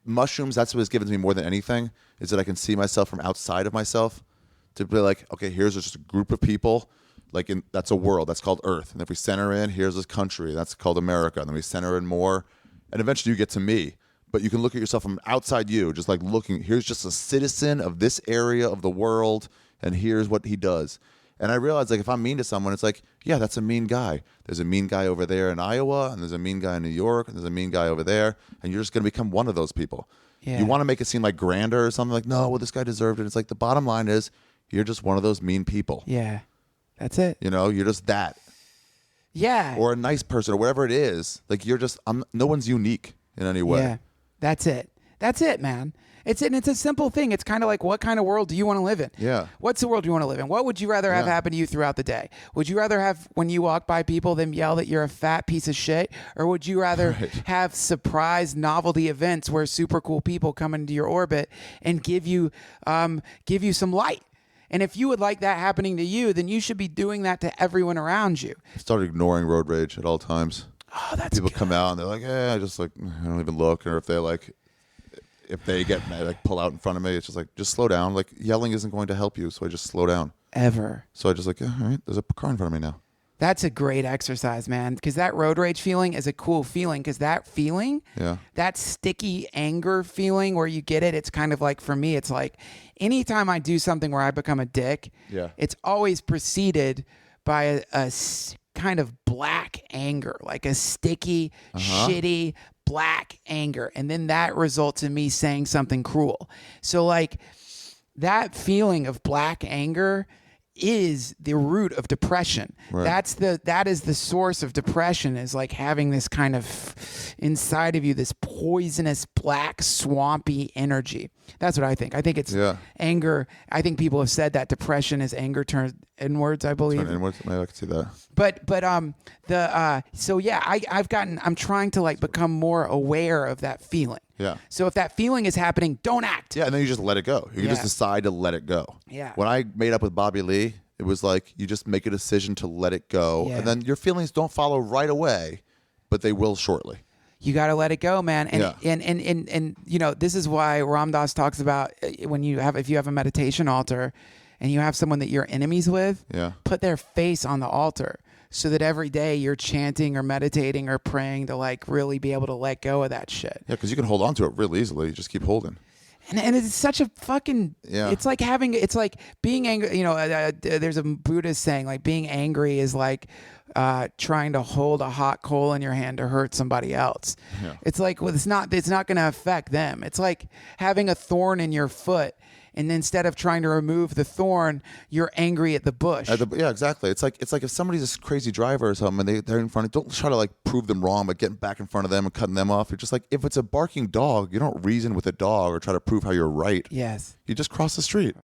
mushrooms, that's what it's given to me more than anything, is that I can see myself from outside of myself to be like, okay, here's just a group of people. Like that's a world. That's called Earth. And if we center in, here's this country. That's called America. And then we center in more. And eventually you get to me. But you can look at yourself from outside you, just like looking, here's just a citizen of this area of the world, and here's what he does. And I realized, like, if I'm mean to someone, it's like, yeah, that's a mean guy. There's a mean guy over there in Iowa, and there's a mean guy in New York, and there's a mean guy over there, and you're just going to become one of those people. Yeah. You want to make it seem like grander or something, like, no, well, this guy deserved it. It's like the bottom line is you're just one of those mean people. Yeah. That's it. You know, you're just that. Yeah. Or a nice person or whatever it is. Like, you're just, no one's unique in any way. Yeah. That's it. That's it, man. It's a simple thing. It's kind of like, what kind of world do you want to live in? Yeah. What's the world you want to live in? What would you rather have happen to you throughout the day? Would you rather have, when you walk by people, them yell that you're a fat piece of shit? Or would you rather have surprise novelty events where super cool people come into your orbit and give you some light? And if you would like that happening to you, then you should be doing that to everyone around you. I started ignoring road rage at all times. Oh, that's People good. come out and they're like, I just like, I don't even look. Or if they get mad, like pull out in front of me, it's just like, just slow down. Like yelling isn't going to help you. So I just slow down. Ever. So I just like, yeah, all right, there's a car in front of me now. That's a great exercise, man, because that road rage feeling is a cool feeling, because that feeling, that sticky anger feeling where you get it, it's kind of like, for me, it's like anytime I do something where I become a dick, it's always preceded by a kind of black anger, like a sticky, shitty black anger. And then that results in me saying something cruel. So like that feeling of black anger is the root of depression. Right. That is the source of depression, is like having this kind of inside of you, this poisonous, black, swampy energy. That's what I think. I think it's anger. I think people have said that depression is anger turned inwards, I believe. Turn inwards? Maybe I could see that. I'm trying to like become more aware of that feeling. Yeah. So if that feeling is happening, don't act. Yeah, and then you just let it go. You can just decide to let it go. Yeah. When I made up with Bobby Lee, it was like you just make a decision to let it go. Yeah. And then your feelings don't follow right away, but they will shortly. You got to let it go, man. And you know, this is why Ram Dass talks about if you have a meditation altar and you have someone that you're enemies with, put their face on the altar, so that every day you're chanting or meditating or praying to like really be able to let go of that shit. Yeah, because you can hold on to it real easily. You just keep holding. And it's such a fucking, it's like being angry, you know, there's a Buddhist saying, like, being angry is like trying to hold a hot coal in your hand to hurt somebody else. Yeah. It's like, well, it's not going to affect them. It's like having a thorn in your foot, and instead of trying to remove the thorn, you're angry at the bush. Yeah, exactly. It's like if somebody's a crazy driver or something and they're in front of, don't try to like prove them wrong by getting back in front of them and cutting them off. You're just like, if it's a barking dog, you don't reason with a dog or try to prove how you're right. Yes. You just cross the street.